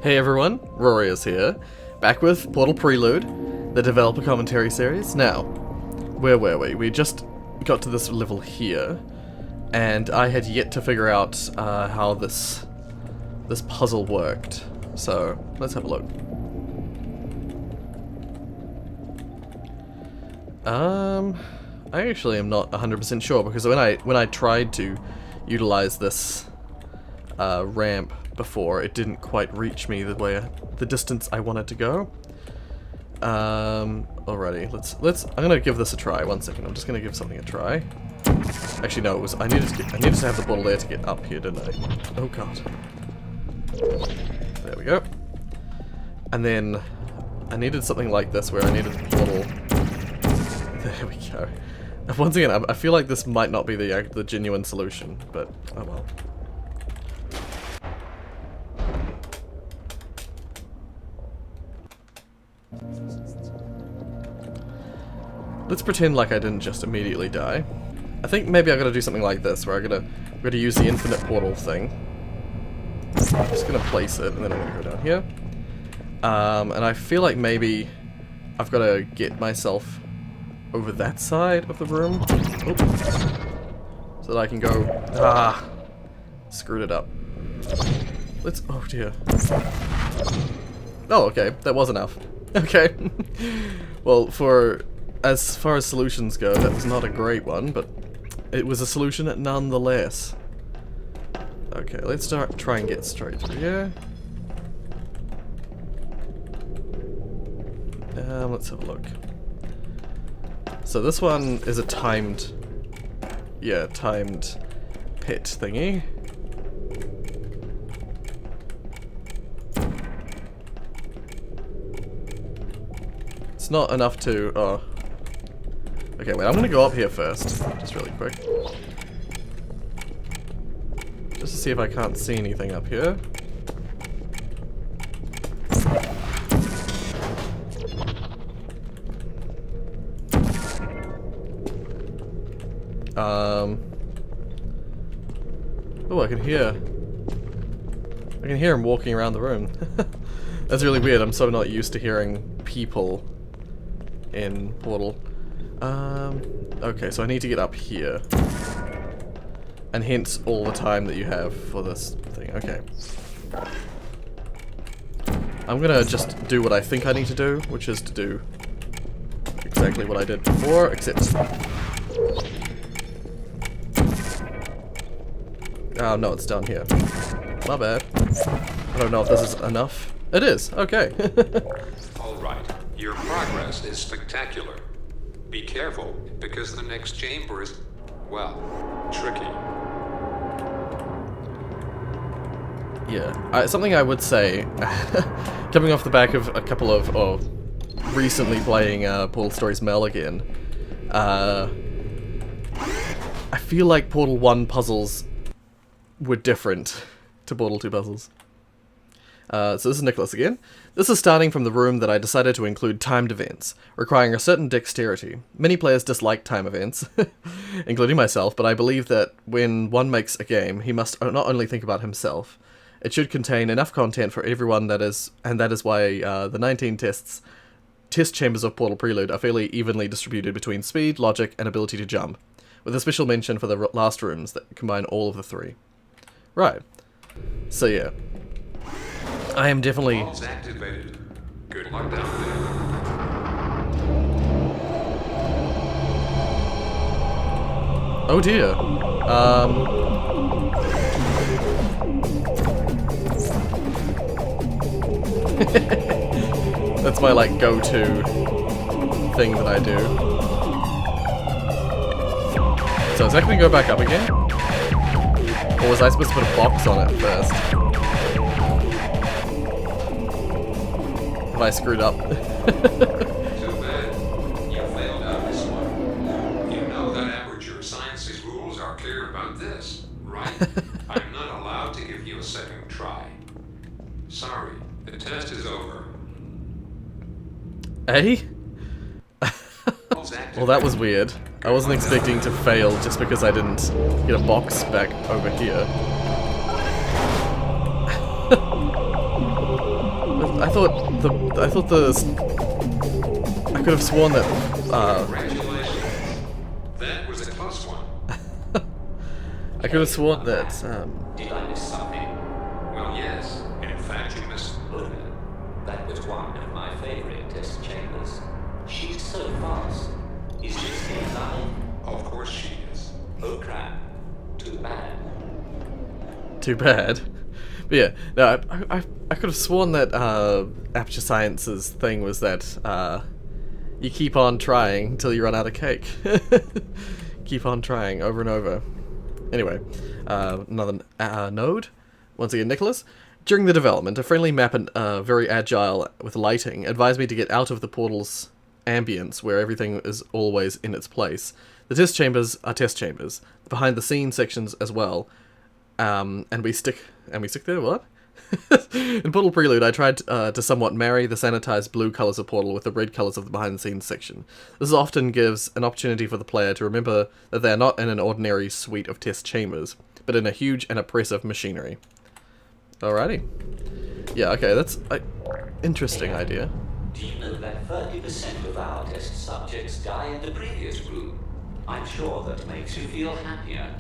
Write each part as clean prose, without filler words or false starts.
Hey everyone, Rorius here, back with Portal Prelude, the developer commentary series. Now, where were we? We just got to this level here, and I had yet to figure out how this puzzle worked. So, let's have a look. I actually am not 100% sure, because when I tried to utilize this ramp before, it didn't quite reach me the distance I wanted to go. Alrighty, I'm gonna give this a try. 1 second, I'm just gonna give something a try. Actually, no, I needed to have the portal there to get up here, didn't I? Oh god. There we go. And then I needed something like this where I needed the portal. There we go. Once again, I feel like this might not be the genuine solution, but oh well. Let's pretend like I didn't just immediately die. I think maybe I gotta do something like this, where I'm gonna use the infinite portal thing. I'm just gonna place it, and then I'm gonna go down here. And I feel like maybe I've gotta get myself over that side of the room. Oops. So that I can go. Screwed it up. Oh dear. Oh, okay, that was enough. Okay. Well, as far as solutions go, that was not a great one, but it was a solution nonetheless. Okay, let's try and get straight through here. Let's have a look. So this one is a timed pit thingy. It's not enough to, okay, wait, I'm gonna go up here first, just really quick. Just to see if I can't see anything up here. Oh, I can hear him walking around the room. That's really weird, I'm so not used to hearing people in Portal. Okay, so I need to get up here. And hence all the time that you have for this thing. Okay. I'm gonna just do what I think I need to do, which is to do exactly what I did before, except... Oh no, it's down here. My bad. I don't know if this is enough. It is, okay. Alright, your progress is spectacular. Be careful, because the next chamber is, well, tricky. Yeah, something I would say, coming off the back of a couple of recently playing Portal Stories Mel again, I feel like Portal 1 puzzles were different to Portal 2 puzzles. So this is Nicholas again. This is starting from the room that I decided to include timed events, requiring a certain dexterity. Many players dislike time events, including myself, but I believe that when one makes a game, he must not only think about himself. It should contain enough content for everyone, and that is why the 19 test chambers of Portal Prelude are fairly evenly distributed between speed, logic, and ability to jump, with a special mention for the last rooms that combine all of the three. Right. So yeah. I am definitely... Vault's activated. Good luck down there. Oh dear. That's my, like, go-to thing that I do. So is that gonna go back up again? Or was I supposed to put a box on it first? Have I screwed up? Too bad. You failed out this one. You know that Aperture Science's rules are clear about this, right? I'm not allowed to give you a second try. Sorry, the test is over. Eh? Well, that was weird. I wasn't expecting to fail just because I didn't get a box back over here. I could have sworn that. Congratulations. That was a close one. I could have sworn that. Did I miss something? Well, yes. In fact, you missed. Oh no. That was one of my favorite test chambers. She's so fast. Is this thing live? Of course she is. Oh crap. Too bad. Too bad. But yeah, no, I could have sworn that Aperture Science's thing was that you keep on trying until you run out of cake. Keep on trying over and over. Anyway, another node. Once again, Nicholas. During the development, a friendly map and very agile with lighting advised me to get out of the portal's ambience where everything is always in its place. The test chambers are test chambers. Behind the scenes sections as well. And we stick there, what? In Portal Prelude, I tried to somewhat marry the sanitized blue colors of Portal with the red colors of the behind-the-scenes section. This often gives an opportunity for the player to remember that they are not in an ordinary suite of test chambers, but in a huge and oppressive machinery. Alrighty. Yeah, okay, that's an interesting idea. Do you know that 30% of our test subjects die in the previous room? I'm sure that makes you feel happier.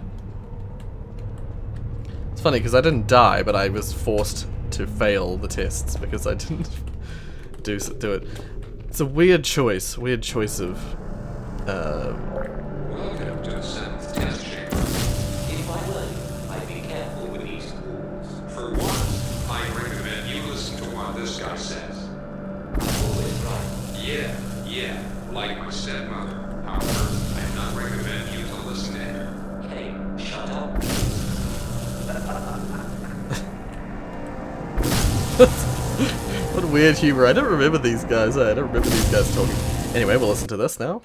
It's funny because I didn't die, but I was forced to fail the tests because I didn't do it. It's a weird choice of. Welcome to the 7th test chamber. If I were you, I'd be careful with these tools. For one, I recommend you listen to what this guy says. I'm always right. Yeah, like my stepmother. However, I do not recommend you to listen to her. Hey, shut up. What weird humor. I don't remember these guys. I don't remember these guys talking. Anyway, we'll listen to this now.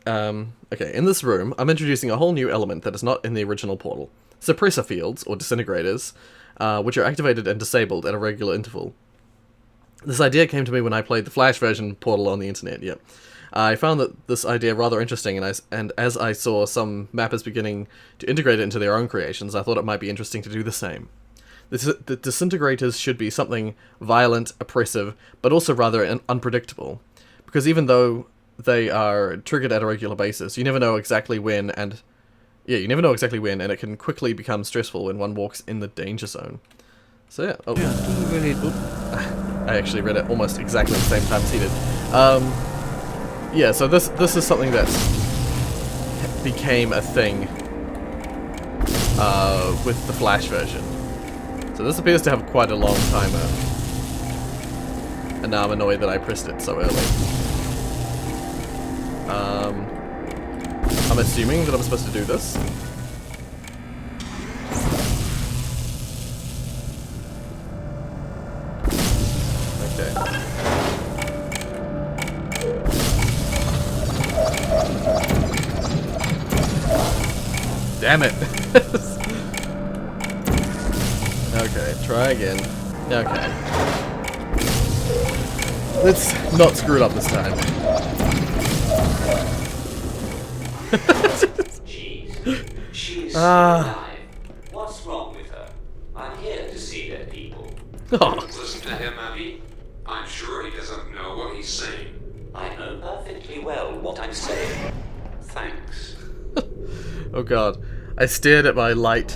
Okay, in this room, I'm introducing a whole new element that is not in the original Portal. Suppressor fields, or disintegrators, which are activated and disabled at a regular interval. This idea came to me when I played the Flash version Portal on the internet, yep. I found that this idea rather interesting, and as I saw some mappers beginning to integrate it into their own creations, I thought it might be interesting to do the same. The disintegrators should be something violent, oppressive, but also rather unpredictable. Because even though they are triggered at a regular basis, you never know exactly when, and it can quickly become stressful when one walks in the danger zone. So yeah, I actually read it almost exactly the same time as he did. Yeah, so this is something that became a thing with the Flash version. So this appears to have quite a long timer. And now I'm annoyed that I pressed it so early. I'm assuming that I'm supposed to do this. Okay. Damn it! Okay, try again. Okay. Let's not screw it up this time. Jeez. She's still alive. What's wrong with her? I'm here to see dead people. Oh. Listen to him, Abby. I'm sure he doesn't know what he's saying. I know perfectly well what I'm saying. Thanks. Oh god. I stared at my light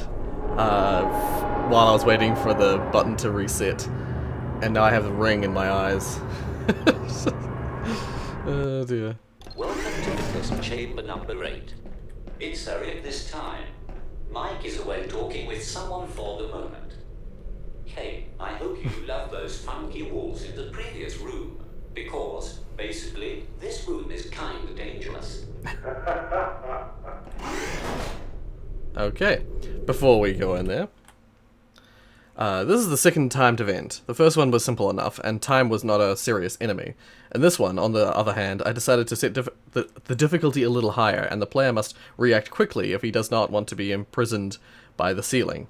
while I was waiting for the button to reset. And now I have the ring in my eyes. Oh dear. Welcome to the test chamber number 8. It's Eric this time. Mike is away talking with someone for the moment. Hey, I hope you love those funky walls in the previous room. Because, basically, this room is kinda dangerous. Okay, before we go in there. This is the second timed event. The first one was simple enough, and time was not a serious enemy. In this one, on the other hand, I decided to set the difficulty a little higher, and the player must react quickly if he does not want to be imprisoned by the ceiling.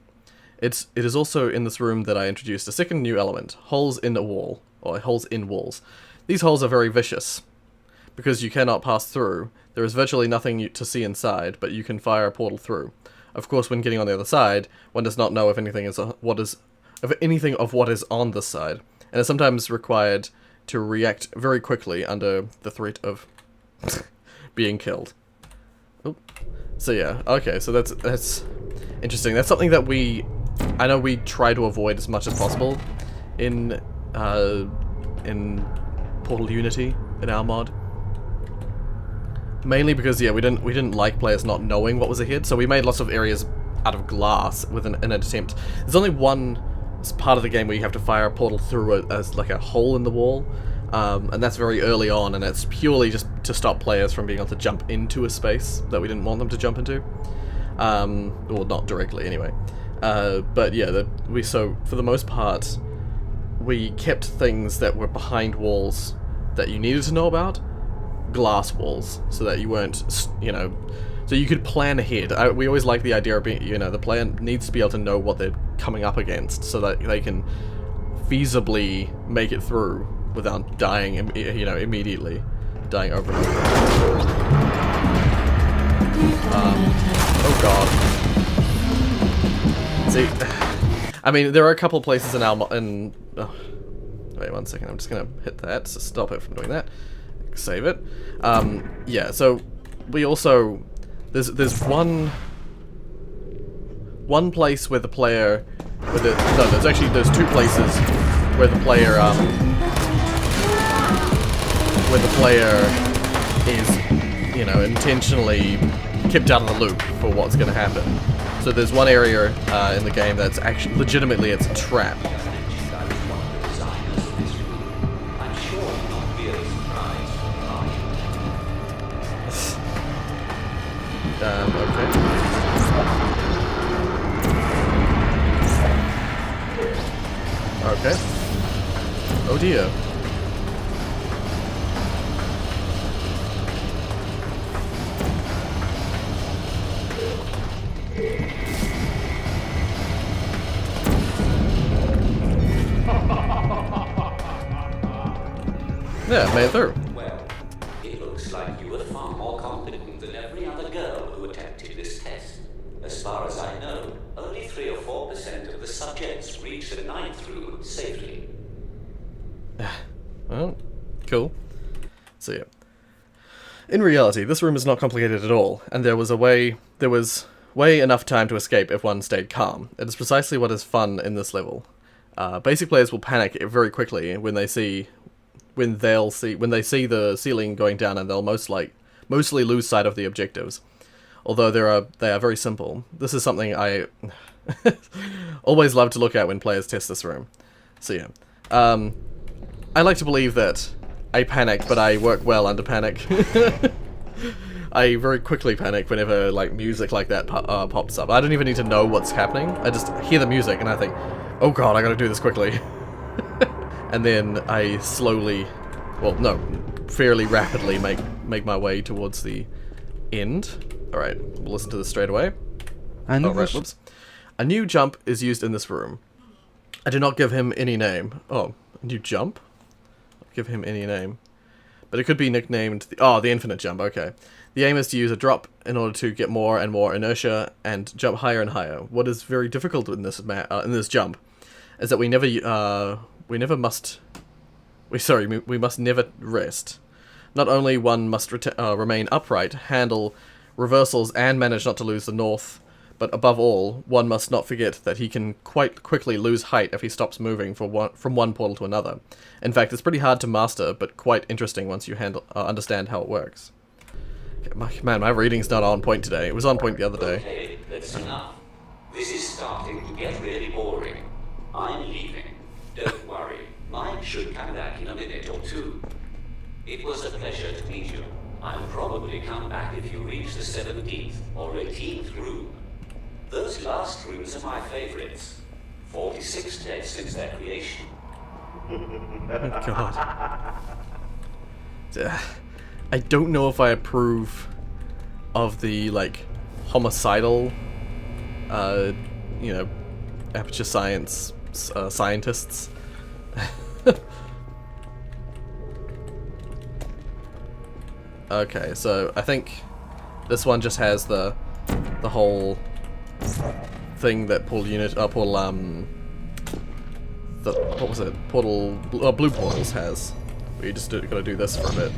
It is also in this room that I introduced a second new element, holes in a wall, or holes in walls. These holes are very vicious. Because you cannot pass through, there is virtually nothing to see inside, but you can fire a portal through. Of course, when getting on the other side, one does not know if anything of what is on this side, and is sometimes required to react very quickly under the threat of being killed. Oh. So yeah, okay, so that's interesting. That's something that I know we try to avoid as much as possible in Portal Unity, in our mod. Mainly because, yeah, we didn't like players not knowing what was ahead, so we made lots of areas out of glass with an attempt. There's only one part of the game where you have to fire a portal through like a hole in the wall, and that's very early on, and it's purely just to stop players from being able to jump into a space that we didn't want them to jump into. Well, not directly anyway. But yeah, so for the most part, we kept things that were behind walls that you needed to know about, glass walls, so that you weren't, so you could plan ahead. We always like the idea of being, the player needs to be able to know what they're coming up against, so that they can feasibly make it through without dying, immediately, dying over and over. Oh god. See, I mean, there are a couple places in our wait 1 second, I'm just gonna hit that to stop it from doing that. Save it. Yeah, so we also there's one place where the player there's two places where the player is intentionally kept out of the loop for what's going to happen. So there's one area in the game that's actually legitimately it's a trap. Okay. Okay. Oh dear. Yeah, made it through. Well, it looks like you were far more competent than every other girl who attempted this test. As far as I know, only 3 or 4% of the subjects reached the 9th room safely. Well, cool. So yeah. In reality, this room is not complicated at all, and there was way enough time to escape if one stayed calm. It is precisely what is fun in this level. Basic players will panic very quickly when they see the ceiling going down, and they'll mostly lose sight of the objectives. Although they are very simple. This is something I always love to look at when players test this room. So yeah, I like to believe that I panic, but I work well under panic. I very quickly panic whenever music like that pops up. I don't even need to know what's happening. I just hear the music and I think, oh god, I gotta do this quickly. And then I fairly rapidly make my way towards the end. Alright, we'll listen to this straight away. Whoops. A new jump is used in this room. I do not give him any name. Oh, a new jump? Give him any name. But it could be nicknamed the infinite jump, okay. The aim is to use a drop in order to get more and more inertia and jump higher and higher. What is very difficult in this jump is that we must never rest. Not only one must remain upright, handle reversals, and manage not to lose the north, but above all, one must not forget that he can quite quickly lose height if he stops moving from one portal to another. In fact, it's pretty hard to master, but quite interesting once you understand how it works. Okay, my reading's not on point today. It was on point the other day. Okay, that's enough. This is starting to get really boring. I'm leaving. Don't worry. Mike should come back in a minute or two. It was a pleasure to meet you. I'll probably come back if you reach the 17th or 18th room. Those last rooms are my favorites. 46 dead since their creation. Oh god. I don't know if I approve of the, homicidal, aperture science scientists. Okay, so I think this one just has the whole thing that Portal the, what was it, portal, blue portals has. Where you just gotta do this for a bit.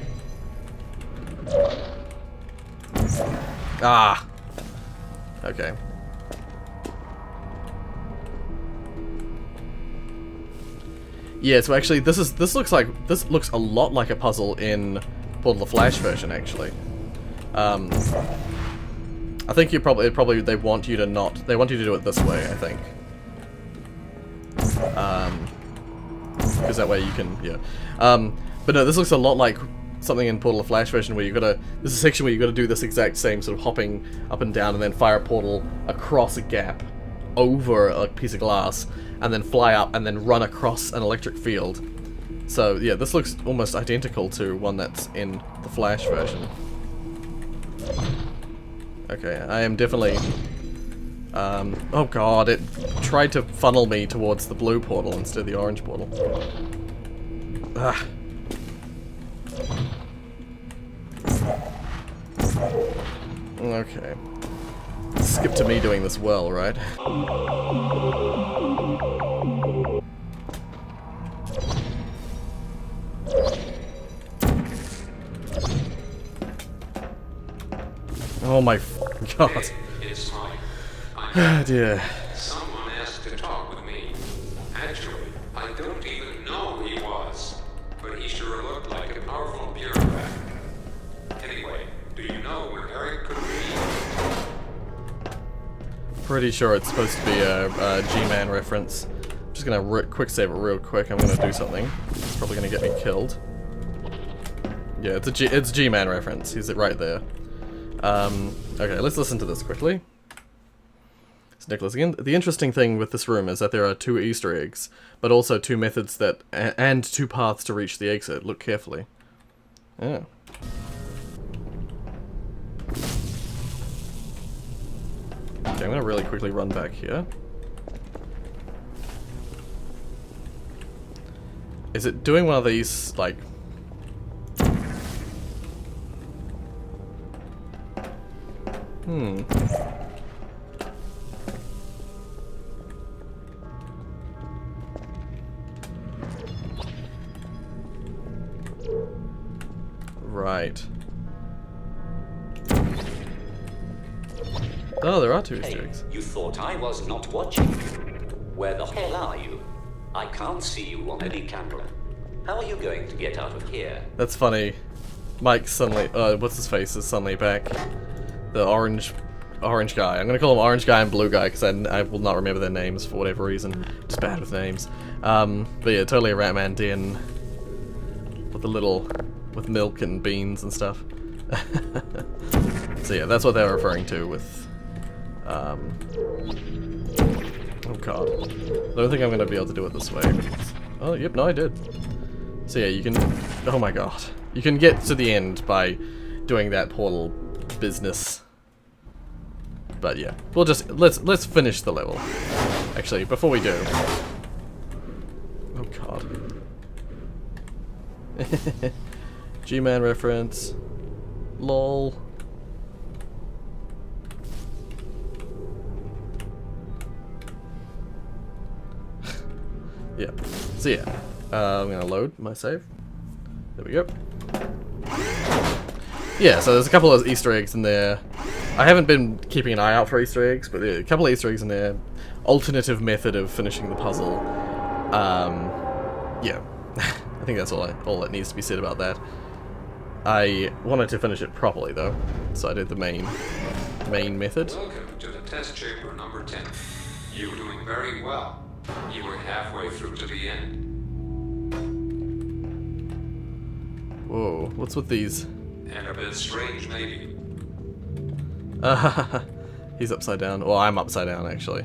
Ah! Okay. Yeah, so actually this looks a lot like a puzzle in Portal the Flash version, actually. I think they want you to do it this way, I think. Because that way you can, yeah. But no, this looks a lot like something in Portal the Flash version where there's a section where you gotta do this exact same sort of hopping up and down and then fire a portal across a gap over a piece of glass and then fly up and then run across an electric field. So yeah, this looks almost identical to one that's in the Flash version. Okay, I am definitely... oh god, it tried to funnel me towards the blue portal instead of the orange portal. Ah. Okay. Skip to me doing this well, right? Oh my god. It's Mike. Ah, dear. Someone asked to talk with me. Actually, I don't even know who he was, but he sure looked like a powerful bureaucrat. Anyway, do you know where Eric could be? Pretty sure it's supposed to be a G-Man reference. I'm just gonna quick save it real quick. I'm gonna do something. It's probably gonna get me killed. Yeah, it's G-Man reference. He's right there. Okay, let's listen to this quickly. It's Nicholas again. The interesting thing with this room is that there are 2 Easter eggs, but also 2 methods and 2 paths to reach the exit. Look carefully. Yeah. Okay, I'm gonna really quickly run back here. Is it doing one of these, like... Right. Oh, there are 2 Easter Hey, eggs. you thought I was not watching you. Where the hell are you? I can't see you on any camera. How are you going to get out of here? That's funny. Mike suddenly, what's his face is suddenly back. The orange guy. I'm gonna call him orange guy and blue guy because I will not remember their names for whatever reason. Just bad with names. But yeah, totally a Ratman den with milk and beans and stuff. So yeah, that's what they were referring to with, oh god. I don't think I'm gonna be able to do it this way. Oh, yep, no I did. So yeah, you can, oh my god. You can get to the end by doing that portal business. But yeah, we'll just, let's finish the level. Actually, before we do. Oh god. G-Man reference. LOL. Yeah. So yeah, I'm gonna load my save. There we go. Yeah, so there's a couple of Easter eggs in there. I haven't been keeping an eye out for Easter eggs, but there are a couple of Easter eggs in there. Alternative method of finishing the puzzle. Yeah. I think that's all that needs to be said about that. I wanted to finish it properly though, so I did the main method. Welcome to the test chamber number 10. You're doing very well. You were halfway through to the end. Whoa, what's with these? And a bit strange, maybe. He's upside down. Well, I'm upside down, actually.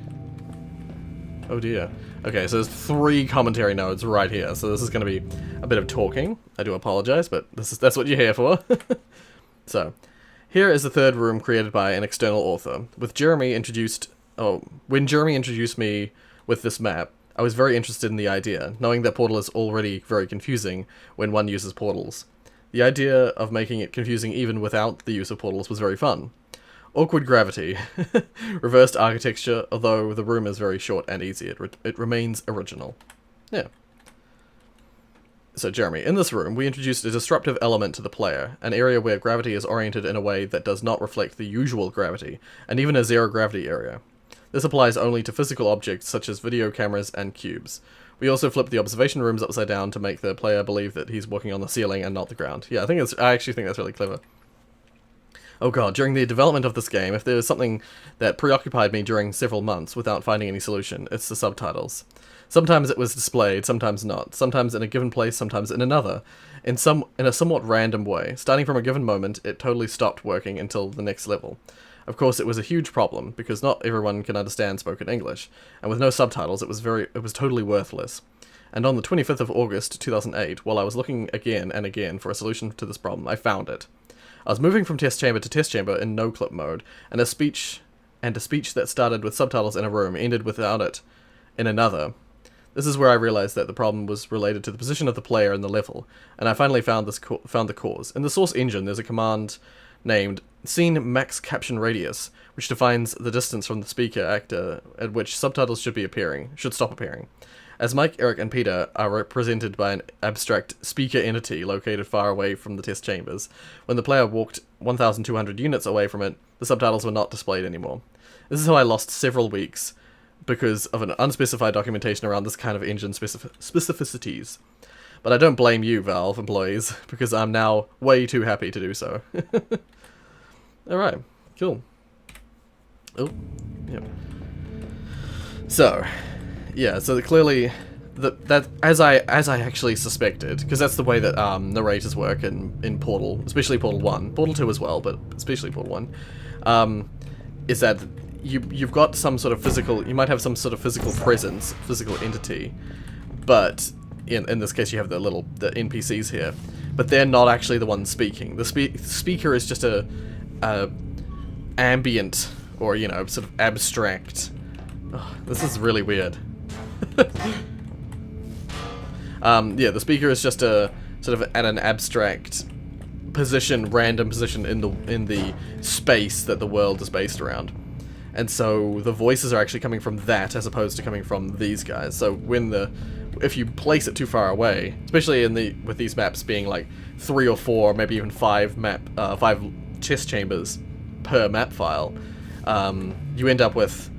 Oh dear. Okay, so there's 3 commentary nodes right here, so this is going to be a bit of talking. I do apologize, but that's what you're here for. So, here is the 3rd room created by an external author. When Jeremy introduced me with this map, I was very interested in the idea, knowing that Portal is already very confusing when one uses portals. The idea of making it confusing even without the use of portals was very fun. Awkward gravity. Reversed architecture, although the room is very short and easy, it remains original. Yeah. So, Jeremy, in this room, we introduced a disruptive element to the player, an area where gravity is oriented in a way that does not reflect the usual gravity, and even a zero-gravity area. This applies only to physical objects such as video cameras and cubes. We also flip the observation rooms upside down to make the player believe that he's walking on the ceiling and not the ground. Yeah, I actually think that's really clever. Oh god, during the development of this game, if there was something that preoccupied me during several months without finding any solution, it's the subtitles. Sometimes it was displayed, sometimes not. Sometimes in a given place, sometimes in another. In a somewhat random way. Starting from a given moment, it totally stopped working until the next level. Of course, it was a huge problem, because not everyone can understand spoken English, and with no subtitles, it was totally worthless. And on the 25th of August, 2008, while I was looking again and again for a solution to this problem, I found it. I was moving from test chamber to test chamber in no-clip mode, and a speech that started with subtitles in a room ended without it in another. This is where I realized that the problem was related to the position of the player in the level, and I finally found the cause. In the source engine, there's a command named Scene Max Caption Radius, which defines the distance from the speaker actor at which subtitles should stop appearing. As Mike, Eric, and Peter are represented by an abstract speaker entity located far away from the test chambers, when the player walked 1,200 units away from it, the subtitles were not displayed anymore. This is how I lost several weeks, because of an unspecified documentation around this kind of engine specificities. But I don't blame you, Valve employees, because I'm now way too happy to do so. Alright, cool. Oh, yep. So, yeah, so clearly, that as I actually suspected, because that's the way that narrators work in Portal, especially Portal 1, Portal 2 as well, but especially Portal 1, is that you've got some sort of you might have some sort of physical presence, physical entity, but in this case you have the NPCs here, but they're not actually the ones speaking. The speaker is just a ambient, or, sort of abstract. Oh, this is really weird. Yeah, the speaker is just a sort of at an abstract position, random position in the space that the world is based around. And so the voices are actually coming from that as opposed to coming from these guys. So if you place it too far away, especially with these maps being like 3 or 4, maybe even 5 chest chambers per map file, you end up with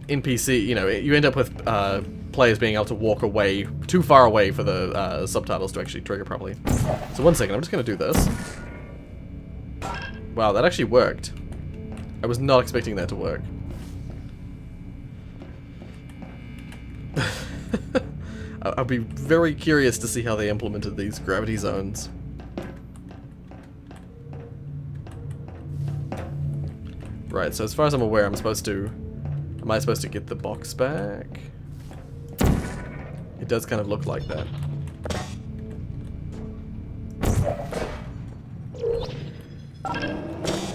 NPC, you end up with players being able to walk away too far away for the subtitles to actually trigger properly. So 1 second, I'm just going to do this. Wow, that actually worked. I was not expecting that to work. I'll be very curious to see how they implemented these gravity zones. Right, so as far as I'm aware, am I supposed to get the box back? It does kind of look like that.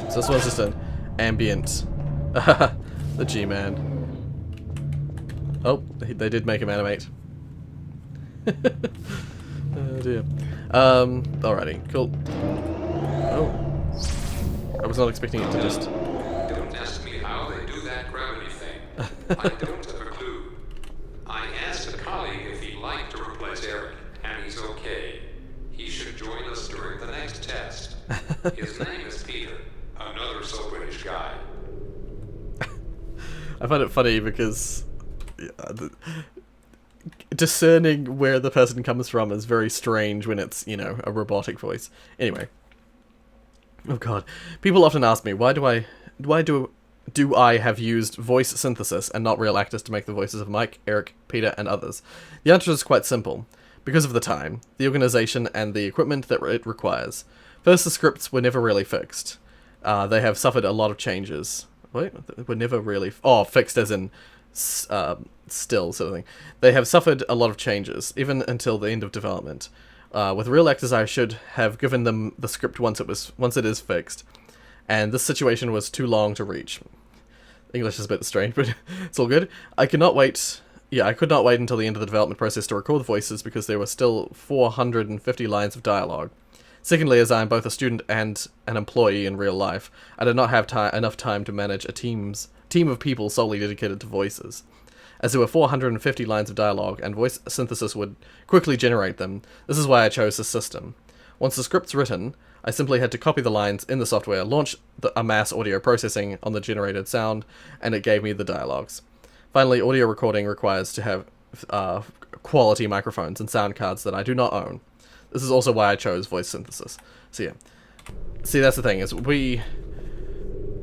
So this one's just an ambient... the G-Man. Oh, they did make him animate. Oh dear. Alrighty, cool. Oh. I was not expecting it to just... Don't ask me how they do that gravity thing. I don't have a clue. I asked a colleague if he'd like to replace Eric, and he's okay. He should join us during the next test. His name is Peter, another so British guy. I find it funny because discerning where the person comes from is very strange when it's, a robotic voice. Anyway. Oh god. People often ask me, why do I have used voice synthesis and not real actors to make the voices of Mike, Eric, Peter, and others? The answer is quite simple. Because of the time, the organization, and the equipment that it requires. First, the scripts were never really fixed. They have suffered a lot of changes. Wait, were never really... fixed as in still, sort of thing. They have suffered a lot of changes, even until the end of development. With real actors, I should have given them the script once it is fixed. And this situation was too long to reach. English is a bit strange, but it's all good. I could not wait until the end of the development process to record the voices because there were still 450 lines of dialogue. Secondly, as I am both a student and an employee in real life, I did not have enough time to manage a team of people solely dedicated to voices. As there were 450 lines of dialogue, and voice synthesis would quickly generate them, this is why I chose this system. Once the script's written, I simply had to copy the lines in the software, launch a mass audio processing on the generated sound, and it gave me the dialogues. Finally, audio recording requires to have quality microphones and sound cards that I do not own. This is also why I chose voice synthesis. So yeah. See, that's the thing, is we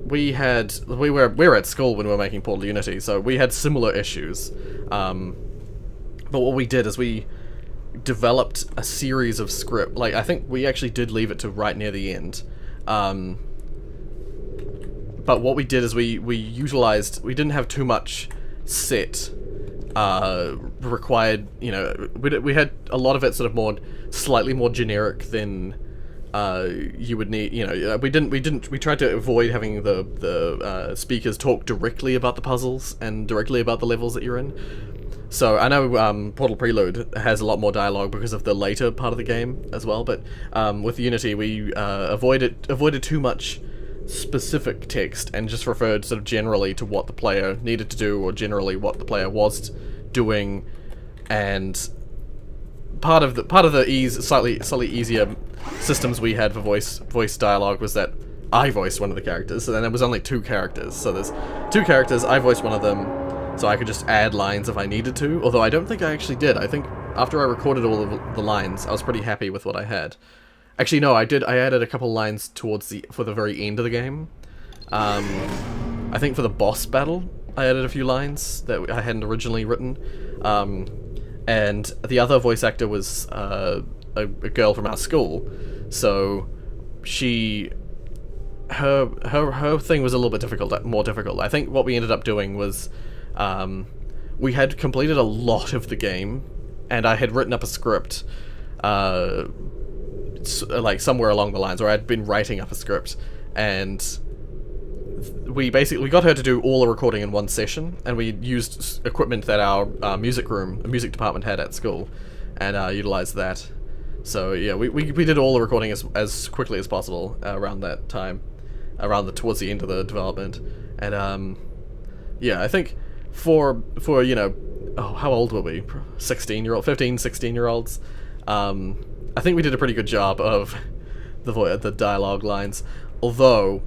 were at school when we were making Portal Unity, so we had similar issues. But what we did is we developed a series of script. Like, I think we actually did leave it to right near the end. But what we did is we didn't have too much set required, you know, we had a lot of it sort of slightly more generic than you would need, you know. We tried to avoid having the speakers talk directly about the puzzles and directly about the levels that you're in. So I know Portal Prelude has a lot more dialogue because of the later part of the game as well, but with Unity we avoided too much specific text and just referred sort of generally to what the player needed to do, or generally what the player was doing. And part of the slightly easier systems we had for voice dialogue was that I voiced one of the characters, and there was only 2 characters. So there's 2 characters, I voiced one of them, so I could just add lines if I needed to, although I don't think I actually did. I think after I recorded all of the lines, I was pretty happy with what I had. Actually, no, I added a couple lines for the very end of the game. I think for the boss battle, I added a few lines that I hadn't originally written. And the other voice actor was a girl from our school, so her thing was a little bit more difficult. I think what we ended up doing was we had completed a lot of the game, and I had written up a script like somewhere along the lines, or I'd been writing up a script, and we got her to do all the recording in one session, and we used equipment that our music department had at school, and utilized that. So yeah, we did all the recording as quickly as possible around that time, towards the end of the development. And yeah, I think for you know, how old were we? 15, 16-year-olds. I think we did a pretty good job of the dialogue lines, although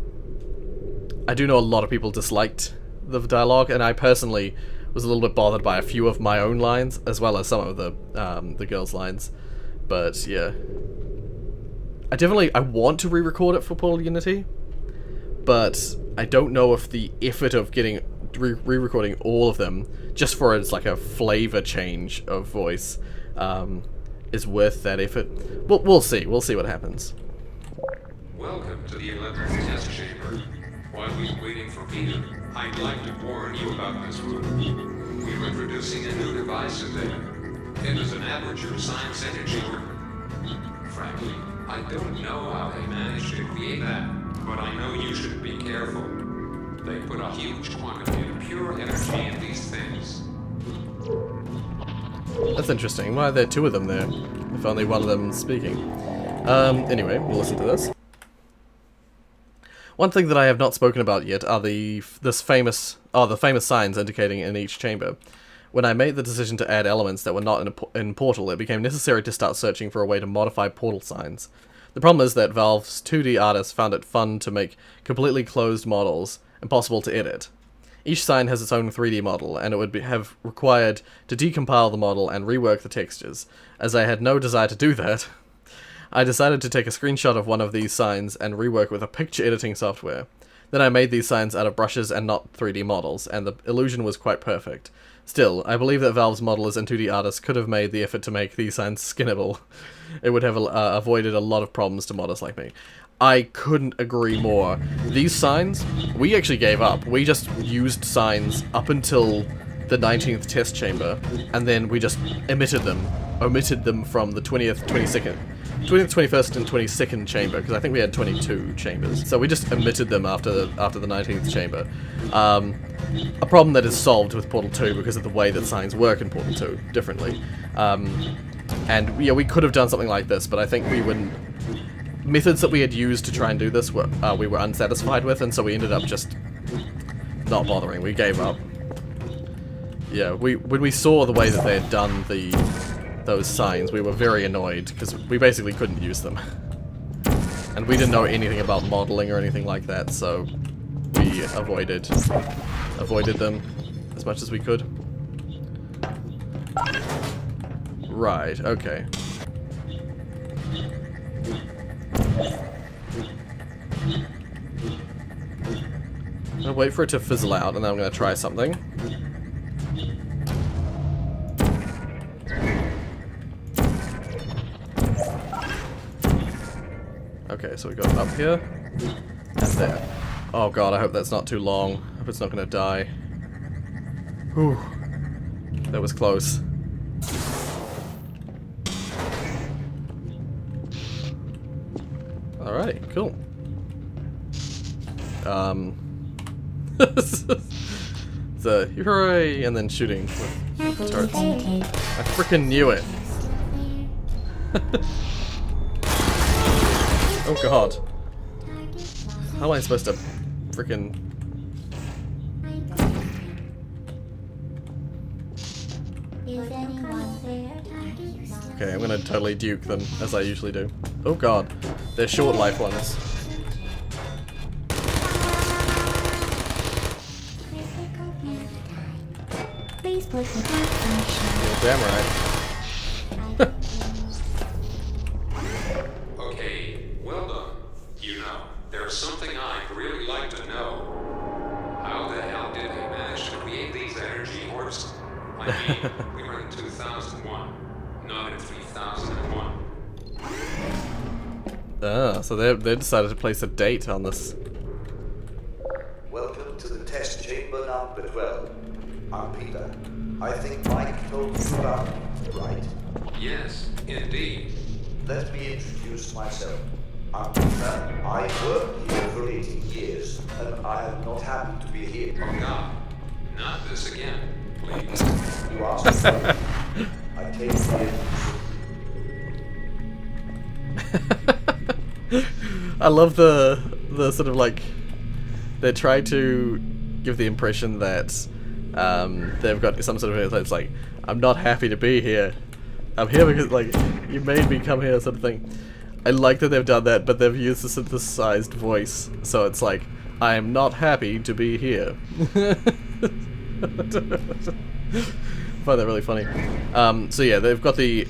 I do know a lot of people disliked the dialogue, and I personally was a little bit bothered by a few of my own lines, as well as some of the girls' lines. But yeah, I want to re-record it for Portal Unity, but I don't know if the effort of getting re-recording all of them just for it's like a flavor change of voice is worth that effort. We'll see what happens. Welcome to the 11th test chamber. While we're waiting for Peter, I'd like to warn you about this room. We're introducing a new device today. It is an aperture science energy room. Frankly, I don't know how they managed to create that, but I know you should be careful. They put a huge quantity of pure energy in these things. That's interesting. Why are there 2 of them there, if only one of them's speaking? Anyway, we'll listen to this. One thing that I have not spoken about yet are the famous signs indicating in each chamber. When I made the decision to add elements that were not in Portal, it became necessary to start searching for a way to modify Portal signs. The problem is that Valve's 2D artists found it fun to make completely closed models impossible to edit. Each sign has its own 3D model, and it would have required to decompile the model and rework the textures. As I had no desire to do that, I decided to take a screenshot of one of these signs and rework with a picture editing software. Then I made these signs out of brushes and not 3D models, and the illusion was quite perfect. Still, I believe that Valve's modelers and 2D artists could have made the effort to make these signs skinnable. It would have avoided a lot of problems to modders like me. I couldn't agree more. These signs, we actually gave up. We just used signs up until the 19th test chamber, and then we just omitted them from the 20th, 21st, and 22nd chamber, because I think we had 22 chambers. So we just omitted them after the 19th chamber. A problem that is solved with Portal 2 because of the way that signs work in Portal 2 differently. And yeah, we could have done something like this, but I think we wouldn't. Methods that we had used to try and do this we were unsatisfied with, and so we ended up just not bothering. We gave up. yeah, when we saw the way that they had done those signs, we were very annoyed because we basically couldn't use them. And we didn't know anything about modeling or anything like that, so we avoided them as much as we could. Right, okay. I'm gonna wait for it to fizzle out, and then I'm gonna try something. Okay, so we go up here, and there. Oh god, I hope that's not too long. I hope it's not gonna die. Whew. That was close. Alright, cool. So, hooray! And then shooting with turrets. I freaking knew it! Oh god. How am I supposed to freaking... Okay, I'm gonna totally duke them, as I usually do. Oh god. They're short life ones. You're damn right. Okay, well done. You know, there's something I'd really like to know. How the hell did they manage to create these energy orbs? I mean, we were in 2001, not in 3001. Ah, so they decided to place a date on this. Welcome to the test chamber number 12. I'm Peter. I think Mike told you about me, right? Yes, indeed. Let me introduce myself. I'm Peter. I worked here for 18 years, and I am not happy to be here. Oh God, not this again, please. You asked for me. I take the I love the sort of like they try to give the impression that they've got some sort of it's like I'm not happy to be here. I'm here because like you made me come here sort of thing. I like that they've done that, but they've used the synthesized voice, so it's like I am not happy to be here. I find that really funny. So yeah, they've got the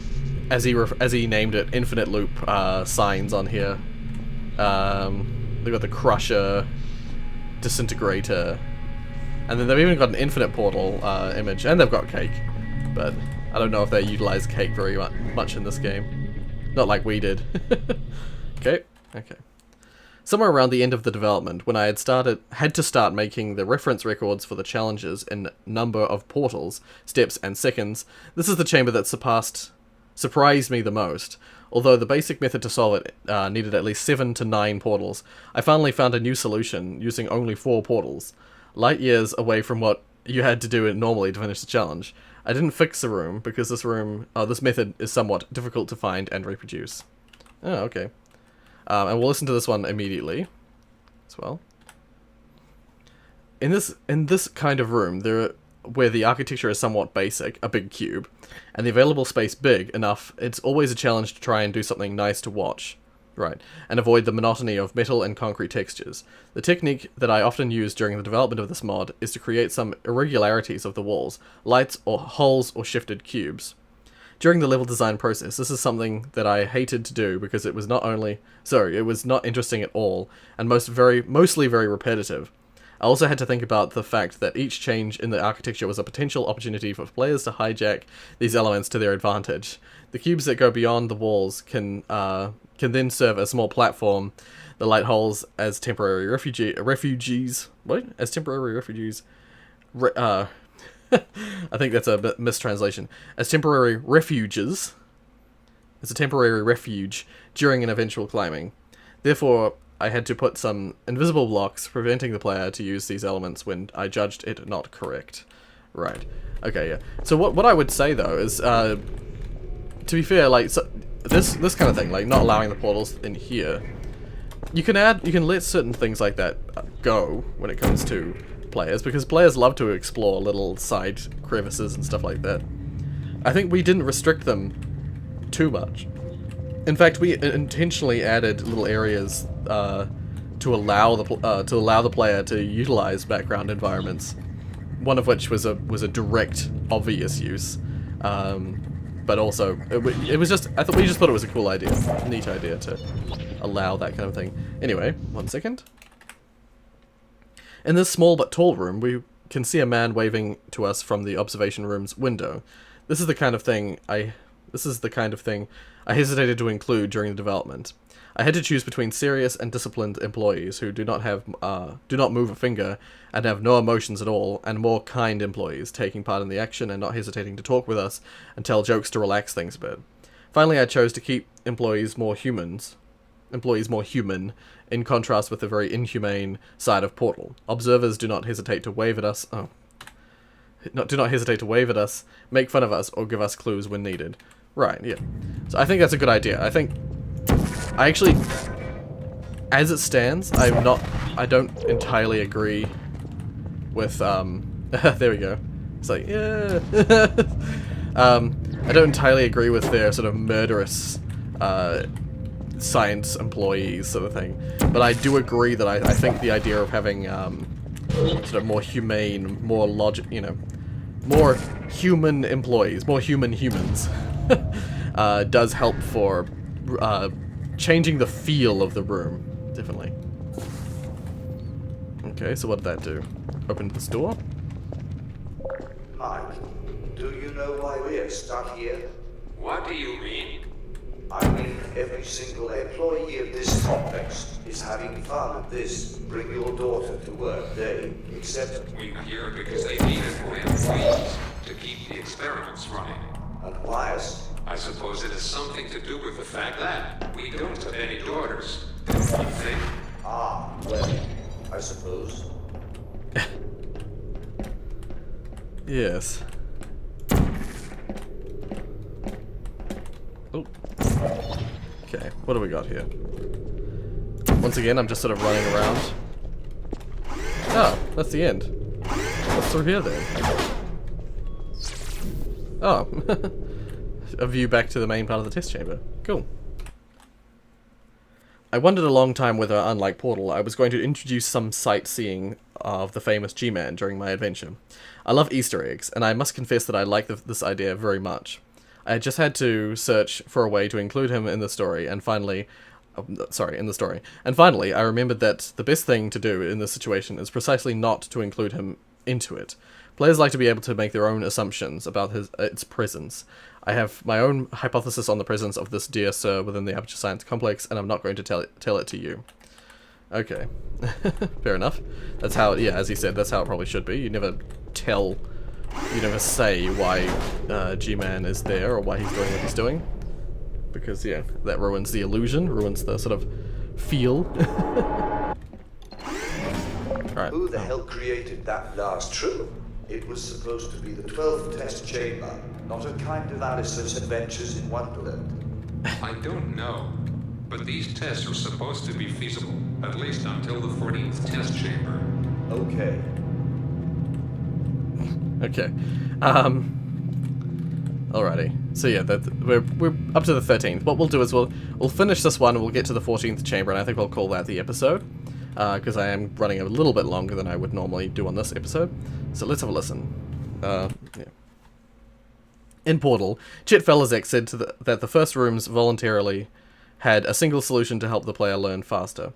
as he named it, infinite loop signs on here. They've got the crusher, disintegrator, and then they've even got an infinite portal image, and they've got cake. But I don't know if they utilize cake very much in this game. Not like we did. Okay. Somewhere around the end of the development, when I had to start making the reference records for the challenges in number of portals, steps, and seconds, this is the chamber that surprised me the most. Although the basic method to solve it needed at least 7 to 9 portals, I finally found a new solution using only 4 portals, light years away from what you had to do normally to finish the challenge. I didn't fix the room because this method is somewhat difficult to find and reproduce. Oh, okay. And we'll listen to this one immediately as well. In this kind of room, where the architecture is somewhat basic, a big cube, and the available space big enough, it's always a challenge to try and do something nice to watch. Right, and avoid the monotony of metal and concrete textures. The technique that I often use during the development of this mod is to create some irregularities of the walls, lights or holes or shifted cubes. During the level design process, this is something that I hated to do because it was not interesting at all, and mostly very repetitive. I also had to think about the fact that each change in the architecture was a potential opportunity for players to hijack these elements to their advantage. The cubes that go beyond the walls can then serve as a small platform, the light holes as temporary refugees. What? As temporary refugees. I think that's a mistranslation. As temporary refuges. It's a temporary refuge during an eventual climbing. Therefore, I had to put some invisible blocks preventing the player to use these elements when I judged it not correct. Right. Okay, yeah. So what I would say though is, to be fair, like this kind of thing, like not allowing the portals in here, you can let certain things like that go when it comes to players, because players love to explore little side crevices and stuff like that. I think we didn't restrict them too much. In fact, we intentionally added little areas to allow the player to utilize background environments. One of which was a direct, obvious use, but also it was just we just thought it was a cool idea, neat idea to allow that kind of thing. Anyway, 1 second. In this small but tall room, we can see a man waving to us from the observation room's window. This is the kind of thing I hesitated to include during the development. I had to choose between serious and disciplined employees who do not move a finger and have no emotions at all, and more kind employees taking part in the action and not hesitating to talk with us and tell jokes to relax things a bit. Finally, I chose to keep employees more human, in contrast with the very inhumane side of Portal. Observers do not hesitate to wave at us. Do not hesitate to wave at us, make fun of us, or give us clues when needed. Right, yeah. So I think that's a good idea. I actually, as it stands, I don't entirely agree with, there we go. It's like, yeah. I don't entirely agree with their sort of murderous, science employees sort of thing. But I do agree that I think the idea of having, sort of more humane, more more human employees, more human humans, does help for, changing the feel of the room, definitely. Okay, so what did that do? Opened this door? Mike, do you know why we're stuck here? What do you mean? I mean, every single employee of this complex is having fun at this bring your daughter to work day, except... We're here because they needed more employees to keep the experiments running. And wires? I suppose it has something to do with the fact that we don't have any daughters. You think? Ah, well, I suppose. Yes. Oh. Okay, what do we got here? Once again, I'm just sort of running around. Oh, that's the end. What's through here then? Oh. A view back to the main part of the test chamber. Cool. I wondered a long time whether, unlike Portal, I was going to introduce some sightseeing of the famous G-Man during my adventure. I love Easter eggs, and I must confess that I like this idea very much. I just had to search for a way to include him in the story, and finally... And finally, I remembered that the best thing to do in this situation is precisely not to include him into it. Players like to be able to make their own assumptions about its presence. I have my own hypothesis on the presence of this dear sir within the Aperture Science Complex, and I'm not going to tell it to you. Okay. Fair enough. That's how, yeah, as he said, that's how it probably should be. You never say why G-Man is there or why he's doing what he's doing. Because, yeah, that ruins the illusion, ruins the sort of feel. Alright. Who the hell created that last room? It was supposed to be the 12th test chamber, not a kind of Alice's Adventures in Wonderland. I don't know. But these tests are supposed to be feasible, at least until the 14th test chamber. Okay. Okay. Alrighty. So yeah, we're up to the 13th. What we'll do is we'll finish this one and we'll get to the 14th chamber, and I think we'll call that the episode. Because I am running a little bit longer than I would normally do on this episode. So let's have a listen. Yeah. In Portal, Chet Felizek said that the first rooms voluntarily had a single solution to help the player learn faster.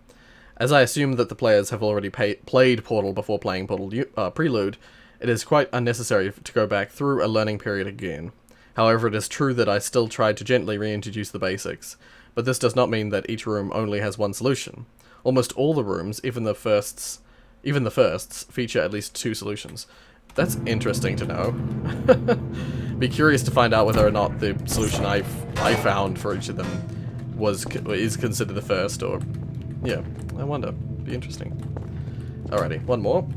As I assume that the players have already played Portal before playing Portal Prelude, it is quite unnecessary to go back through a learning period again. However, it is true that I still tried to gently reintroduce the basics, but this does not mean that each room only has one solution. Almost all the rooms, even the firsts, feature at least 2 solutions. That's interesting to know. Be curious to find out whether or not the solution I found for each of them is considered the first, or... Yeah, I wonder. Be interesting. Alrighty, one more.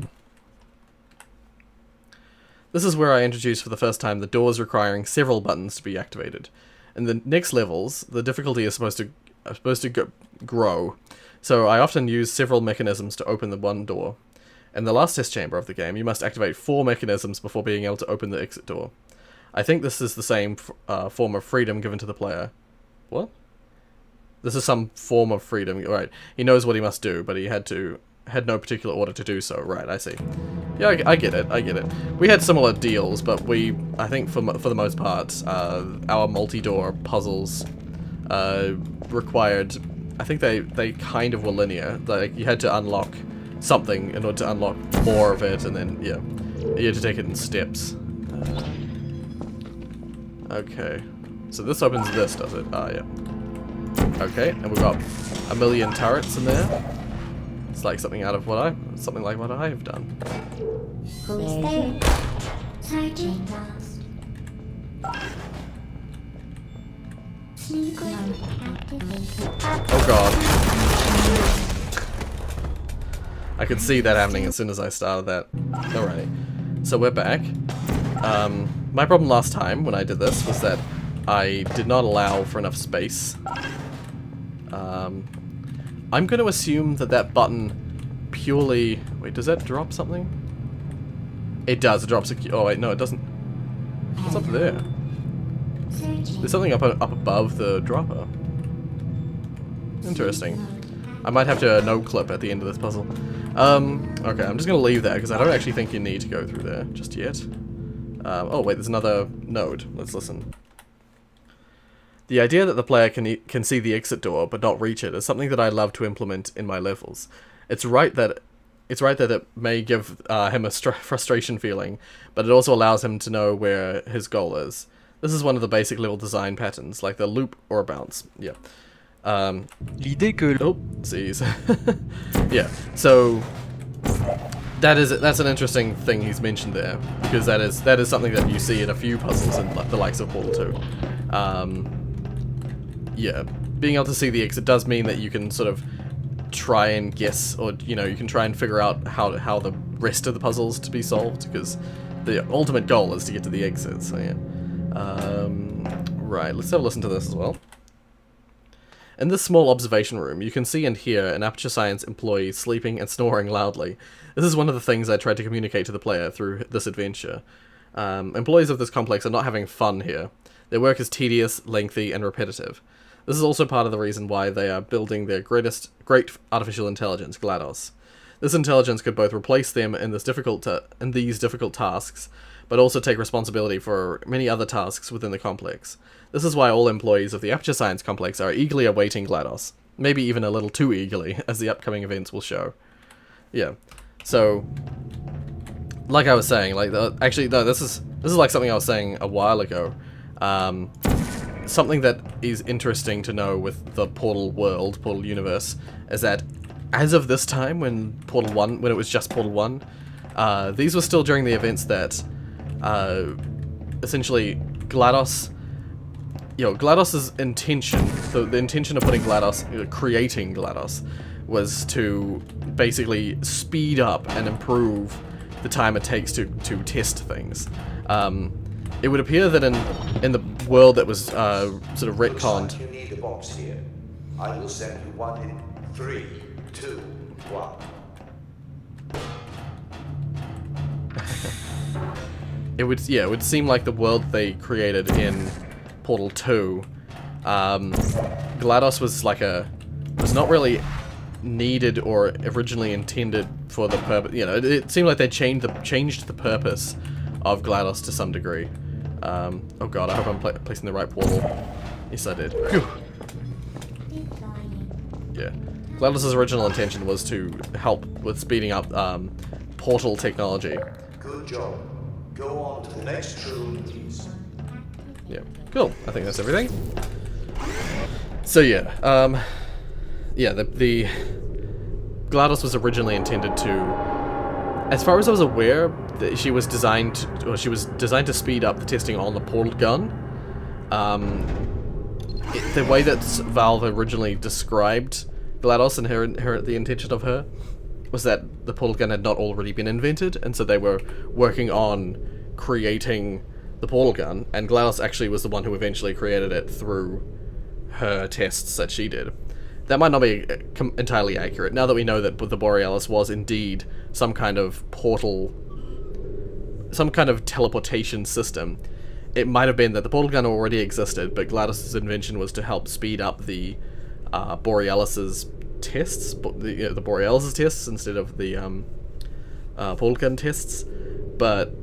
This is where I introduce for the first time the doors requiring several buttons to be activated. In the next levels, the difficulty is supposed to grow, so I often use several mechanisms to open the one door. In the last test chamber of the game, you must activate 4 mechanisms before being able to open the exit door. I think this is the same form of freedom given to the player. What? This is some form of freedom. Right. He knows what he must do, but he had no particular order to do so. Right, I see. Yeah, I get it. We had similar deals, but I think for the most part, our multi-door puzzles required, I think they kind of were linear. Like, you had to unlock something in order to unlock more of it, and then, yeah, you had to take it in steps. Okay. So this opens this, does it? Ah, yeah. Okay, and we've got a million turrets in there. It's like something like what I have done. Who's there? Searching lost. Sneak mode activated. Oh god. I could see that happening as soon as I started that. Alright. So we're back. My problem last time when I did this was that I did not allow for enough space. I'm going to assume that button purely... Wait, does that drop something? It does. It drops a... Oh, wait, no, it doesn't. What's up there? There's something up above the dropper. Interesting. I might have to no-clip at the end of this puzzle. Okay, I'm just going to leave that because I don't actually think you need to go through there just yet. Oh, wait, there's another node. Let's listen. The idea that the player can see the exit door but not reach it is something that I love to implement in my levels. It's right that it may give him a frustration feeling, but it also allows him to know where his goal is. This is one of the basic level design patterns, like the loop or a bounce. Yeah. L'idée que... Oh, jeez. Yeah, so... That's an interesting thing he's mentioned there, because that is something that you see in a few puzzles in the likes of Portal 2. Yeah, being able to see the exit does mean that you can sort of try and guess, or you can try and figure out how the rest of the puzzles to be solved, because the ultimate goal is to get to the exit. So yeah. Right, let's have a listen to this as well. In this small observation room, you can see and hear an Aperture Science employee sleeping and snoring loudly. This is one of the things I tried to communicate to the player through this adventure. Employees of this complex are not having fun here. Their work is tedious, lengthy, and repetitive. This is also part of the reason why they are building their great artificial intelligence, GLaDOS. This intelligence could both replace them in these difficult tasks, but also take responsibility for many other tasks within the complex. This is why all employees of the Aperture Science complex are eagerly awaiting GLaDOS. Maybe even a little too eagerly, as the upcoming events will show. Yeah. So, like I was saying, actually, no, this is like something I was saying a while ago. Something that is interesting to know with the Portal world, Portal universe, is that as of this time, when it was just Portal 1, these were still during the events that, essentially, GLaDOS, GLaDOS's intention, the intention of putting GLaDOS, creating GLaDOS, was to basically speed up and improve the time it takes to test things. It would appear that in the world that was sort of retconned. Looks like you need a box here. I will send you one in 3, 2, 1. It would seem like the world they created in Portal 2, GLaDOS was not really needed or originally intended for the purpose. It seemed like they changed the purpose of GLaDOS to some degree. Oh god, I hope I'm placing the right portal. Yes, I did. Phew. Yeah. GLaDOS's original intention was to help with speeding up portal technology. Good job. Go on to the next room, please. Yeah. Cool. I think that's everything. So yeah, the GLaDOS was originally intended to, as far as I was aware, she was designed to speed up the testing on the portal gun. The way that Valve originally described GLaDOS and the intention of her was that the portal gun had not already been invented, and so they were working on creating the portal gun, and GLaDOS actually was the one who eventually created it through her tests that she did. that might not be entirely accurate. Now that we know that the Borealis was indeed some kind of portal, some kind of teleportation system, it might have been that the portal gun already existed, but GLaDOS's invention was to help speed up the Borealis's tests, the Borealis's tests instead of the portal gun tests. But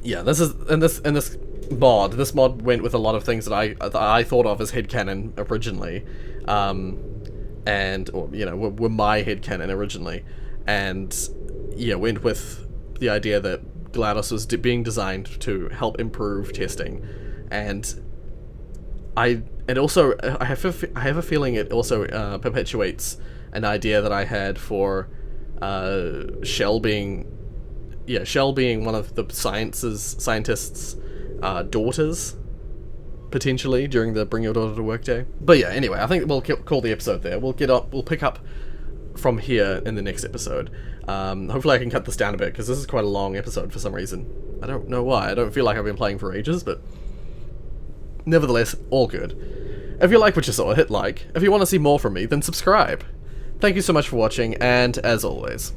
yeah, this mod went with a lot of things that I thought of as headcanon originally, were my headcanon originally, and yeah, went with the idea that GLaDOS was being designed to help improve testing, and I have a feeling it also perpetuates an idea that I had for Shell being one of the scientists' daughters, potentially, during the Bring Your Daughter to Work Day. But yeah, anyway, I think we'll call the episode there. We'll pick up from here in the next episode. Hopefully I can cut this down a bit, because this is quite a long episode for some reason. I don't know why. I don't feel like I've been playing for ages, but nevertheless, all good. If you like what you saw, hit like. If you want to see more from me, then subscribe. Thank you so much for watching, and as always,